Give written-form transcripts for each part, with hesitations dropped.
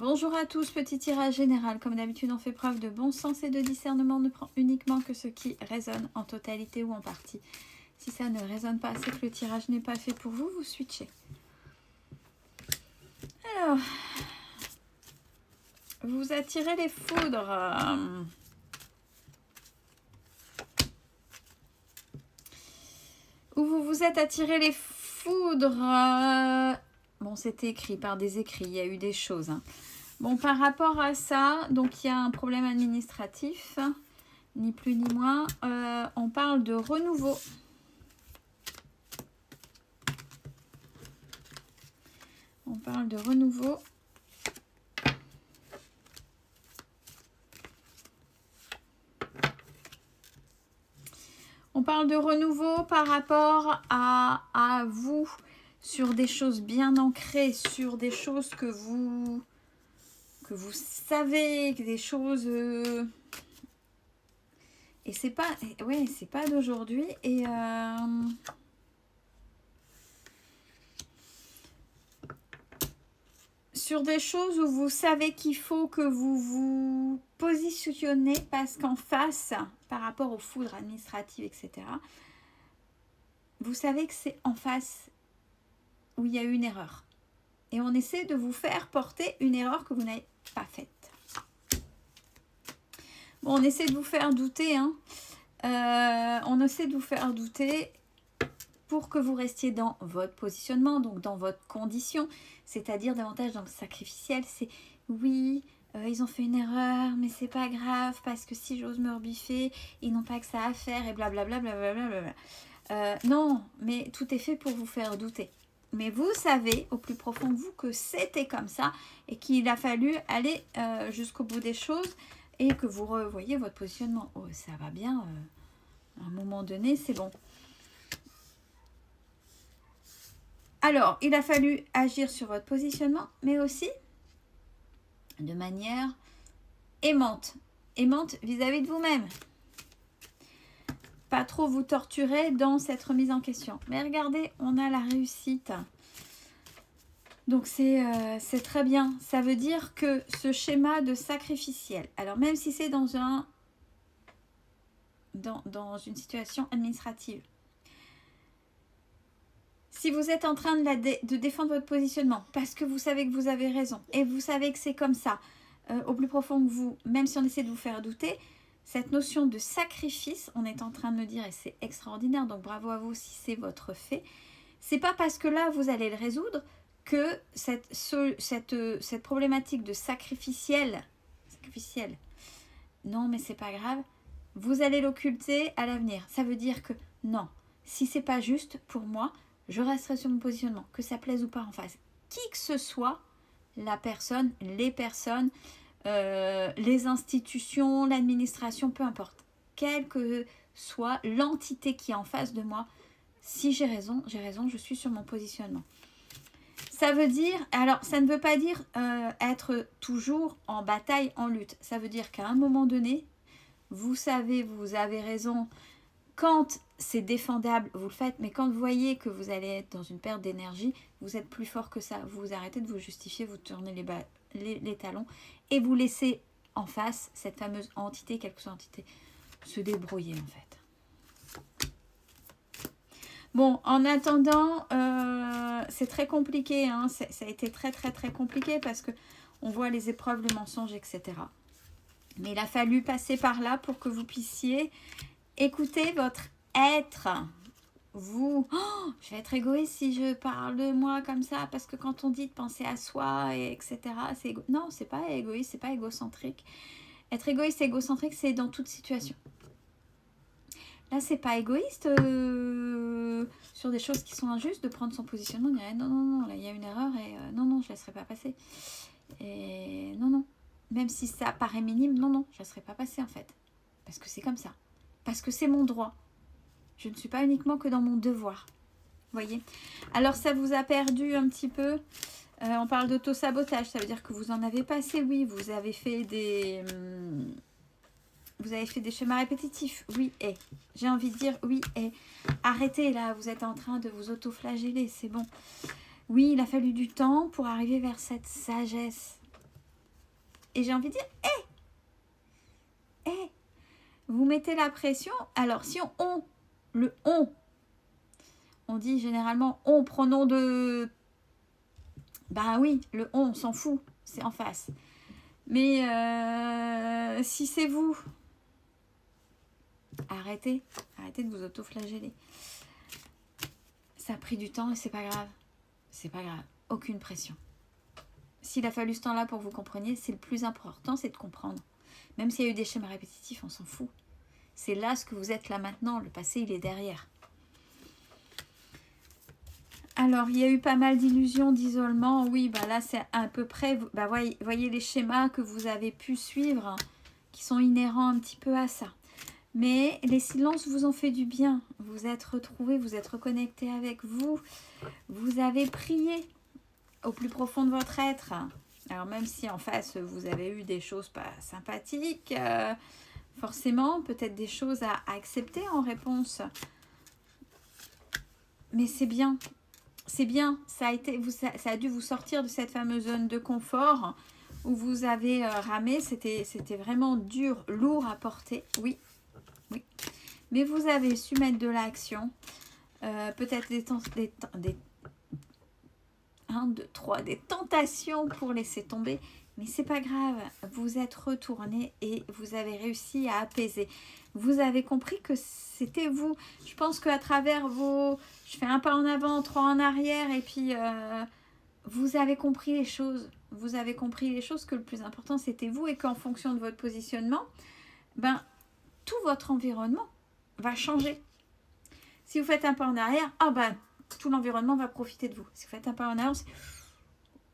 Bonjour à tous, petit tirage général. Comme d'habitude, on fait preuve de bon sens et de discernement. On ne prend uniquement que ce qui résonne en totalité ou en partie. Si ça ne résonne pas, c'est que le tirage n'est pas fait pour vous, vous switchez. Alors, vous attirez les foudres. Où vous vous êtes attiré les foudres. Bon, c'était écrit par des écrits, il y a eu des choses. Bon, par rapport à ça, donc il y a un problème administratif, ni plus ni moins. On parle de renouveau. On parle de renouveau. On parle de renouveau par rapport à vous, sur des choses bien ancrées, sur des choses que vous savez, des choses... et c'est pas... Ouais, c'est pas d'aujourd'hui. Et... sur des choses où vous savez qu'il faut que vous vous positionnez parce qu'en face, par rapport aux foudres administratives, etc., vous savez que c'est en face où il y a eu une erreur. Et on essaie de vous faire porter une erreur que vous n'avez pas faite. Bon, on essaie de vous faire douter. On essaie de vous faire douter pour que vous restiez dans votre positionnement, donc dans votre condition, c'est-à-dire davantage dans le sacrificiel. C'est oui, ils ont fait une erreur, mais c'est pas grave, parce que si j'ose me rebiffer, ils n'ont pas que ça à faire, et blablabla. Non, mais tout est fait pour vous faire douter. Mais vous savez, au plus profond de vous, que c'était comme ça, et qu'il a fallu aller jusqu'au bout des choses, et que vous revoyez votre positionnement. Oh, ça va bien, à un moment donné, c'est bon. Alors, il a fallu agir sur votre positionnement, mais aussi de manière aimante. Aimante vis-à-vis de vous-même. Pas trop vous torturer dans cette remise en question. Mais regardez, on a la réussite. Donc, c'est très bien. Ça veut dire que ce schéma de sacrificiel, alors même si c'est dans une situation administrative, si vous êtes en train de défendre votre positionnement parce que vous savez que vous avez raison et vous savez que c'est comme ça, au plus profond que vous, même si on essaie de vous faire douter, cette notion de sacrifice, on est en train de me dire, et c'est extraordinaire, donc bravo à vous si c'est votre fait, c'est pas parce que là vous allez le résoudre que cette problématique de sacrificiel, non mais c'est pas grave, vous allez l'occulter à l'avenir. Ça veut dire que non, si c'est pas juste pour moi, je resterai sur mon positionnement, que ça plaise ou pas en face. Qui que ce soit, la personne, les personnes, les institutions, l'administration, peu importe. Quelle que soit l'entité qui est en face de moi, si j'ai raison, je suis sur mon positionnement. Ça veut dire, alors ça ne veut pas dire être toujours en bataille, en lutte. Ça veut dire qu'à un moment donné, vous savez, vous avez raison. Quand c'est défendable, vous le faites, mais quand vous voyez que vous allez être dans une perte d'énergie, vous êtes plus fort que ça. Vous arrêtez de vous justifier, vous tournez les talons et vous laissez en face cette fameuse entité, quelque soit entité, se débrouiller en fait. Bon, en attendant, c'est très compliqué, ça a été très compliqué parce que on voit les épreuves, les mensonges, etc. Mais il a fallu passer par là pour que vous puissiez écoutez votre être. Vous, je vais être égoïste si je parle de moi comme ça, parce que quand on dit de penser à soi, etc., non, c'est pas égoïste, c'est pas égocentrique. Être égoïste et égocentrique, c'est dans toute situation. Là, c'est pas égoïste sur des choses qui sont injustes, de prendre son positionnement, de dire non, là, il y a une erreur et non, je laisserai pas passer. Et non. Même si ça paraît minime, non, je laisserai pas passer en fait. Parce que c'est comme ça. Parce que c'est mon droit. Je ne suis pas uniquement que dans mon devoir. Voyez. Alors, ça vous a perdu un petit peu. On parle d'auto-sabotage. Ça veut dire que vous en avez passé. Oui, vous avez fait des schémas répétitifs. Oui, et. J'ai envie de dire oui, et. Arrêtez là. Vous êtes en train de vous auto-flageller. C'est bon. Oui, il a fallu du temps pour arriver vers cette sagesse. Et j'ai envie de dire, vous mettez la pression. Alors, si le on dit généralement on, pronom de... Ben oui, le on s'en fout, c'est en face. Mais si c'est vous, arrêtez de vous auto-flageller. Ça a pris du temps et c'est pas grave. C'est pas grave, aucune pression. S'il a fallu ce temps-là pour que vous compreniez, c'est le plus important, c'est de comprendre. Même s'il y a eu des schémas répétitifs, on s'en fout. C'est là ce que vous êtes là maintenant, le passé il est derrière. Alors, il y a eu pas mal d'illusions, d'isolement. Oui, bah là, c'est à peu près... Bah, voyez les schémas que vous avez pu suivre, hein, qui sont inhérents un petit peu à ça. Mais les silences vous ont fait du bien. Vous êtes retrouvés, vous êtes reconnectés avec vous. Vous avez prié au plus profond de votre être. Alors, même si en face, vous avez eu des choses pas sympathiques, forcément, peut-être des choses à accepter en réponse. Mais c'est bien. C'est bien, ça a dû vous sortir de cette fameuse zone de confort où vous avez ramé. C'était vraiment dur, lourd à porter, oui. Mais vous avez su mettre de l'action. Peut-être des tentations pour laisser tomber. Mais c'est pas grave, vous êtes retourné et vous avez réussi à apaiser. Vous avez compris que c'était vous. Je pense qu'à travers je fais un pas en avant, 3 en arrière et puis vous avez compris les choses. Vous avez compris les choses, que le plus important c'était vous et qu'en fonction de votre positionnement, tout votre environnement va changer. Si vous faites un pas en arrière, tout l'environnement va profiter de vous. Si vous faites un pas en arrière,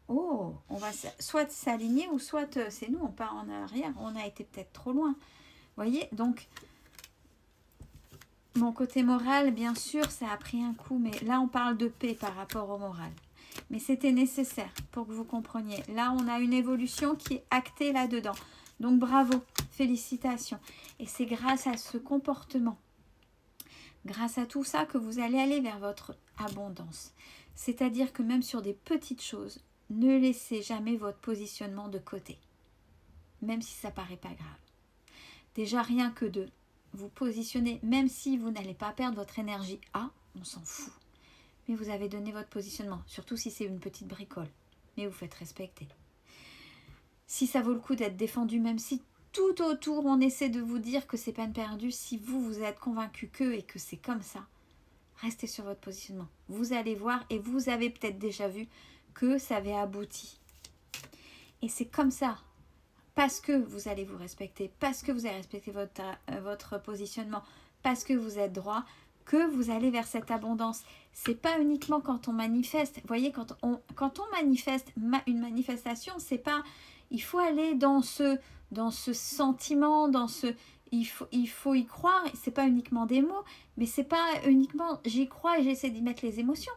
on va soit s'aligner ou soit c'est nous, on part en arrière, on a été peut-être trop loin. Voyez, donc mon côté moral, bien sûr, ça a pris un coup, mais là on parle de paix par rapport au moral. Mais c'était nécessaire pour que vous compreniez. Là, on a une évolution qui est actée là-dedans. Donc bravo, félicitations. Et c'est grâce à ce comportement, grâce à tout ça, que vous allez aller vers votre abondance. C'est-à-dire que même sur des petites choses, ne laissez jamais votre positionnement de côté, même si ça paraît pas grave. Déjà, rien que de vous positionner, même si vous n'allez pas perdre votre énergie on s'en fout. Mais vous avez donné votre positionnement, surtout si c'est une petite bricole. Mais vous faites respecter. Si ça vaut le coup d'être défendu, même si tout autour on essaie de vous dire que c'est peine perdue, si vous êtes convaincu et que c'est comme ça, restez sur votre positionnement. Vous allez voir et vous avez peut-être déjà vu que ça avait abouti. Et c'est comme ça, parce que vous allez vous respecter, parce que vous allez respecter votre positionnement, parce que vous êtes droit, que vous allez vers cette abondance. C'est pas uniquement quand on manifeste. Vous voyez, quand on manifeste une manifestation, c'est pas... Il faut aller dans ce sentiment, il faut y croire. C'est pas uniquement des mots, mais c'est pas uniquement j'y crois et j'essaie d'y mettre les émotions.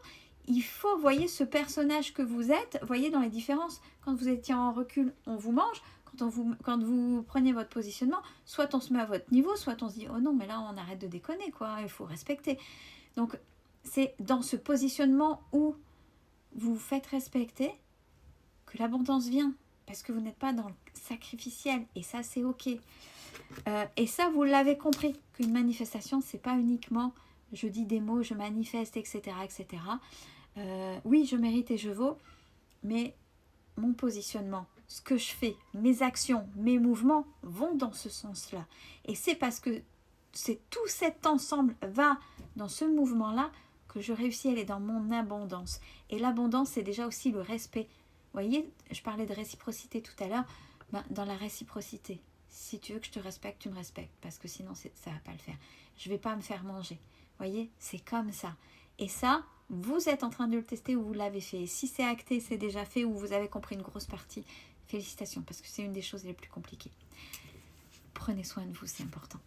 Il faut, voyez, ce personnage que vous êtes, voyez dans les différences. Quand vous étiez en recul, on vous mange. Quand vous prenez votre positionnement, soit on se met à votre niveau, soit on se dit « Oh non, mais là, on arrête de déconner, quoi, il faut respecter. » Donc, c'est dans ce positionnement où vous vous faites respecter que l'abondance vient, parce que vous n'êtes pas dans le sacrificiel, et ça, c'est OK. Et ça, vous l'avez compris, qu'une manifestation, c'est pas uniquement « je dis des mots, je manifeste, etc. etc. » Oui, je mérite et je vaux, mais mon positionnement, ce que je fais, mes actions, mes mouvements vont dans ce sens-là. Et c'est parce que c'est tout cet ensemble va dans ce mouvement-là que je réussis à aller dans mon abondance. Et l'abondance, c'est déjà aussi le respect. Vous voyez, je parlais de réciprocité tout à l'heure. Dans la réciprocité, si tu veux que je te respecte, tu me respectes. Parce que sinon, ça ne va pas le faire. Je ne vais pas me faire manger. Vous voyez, c'est comme ça. Et ça, vous êtes en train de le tester ou vous l'avez fait. Et si c'est acté, c'est déjà fait ou vous avez compris une grosse partie, félicitations, parce que c'est une des choses les plus compliquées. Prenez soin de vous, c'est important.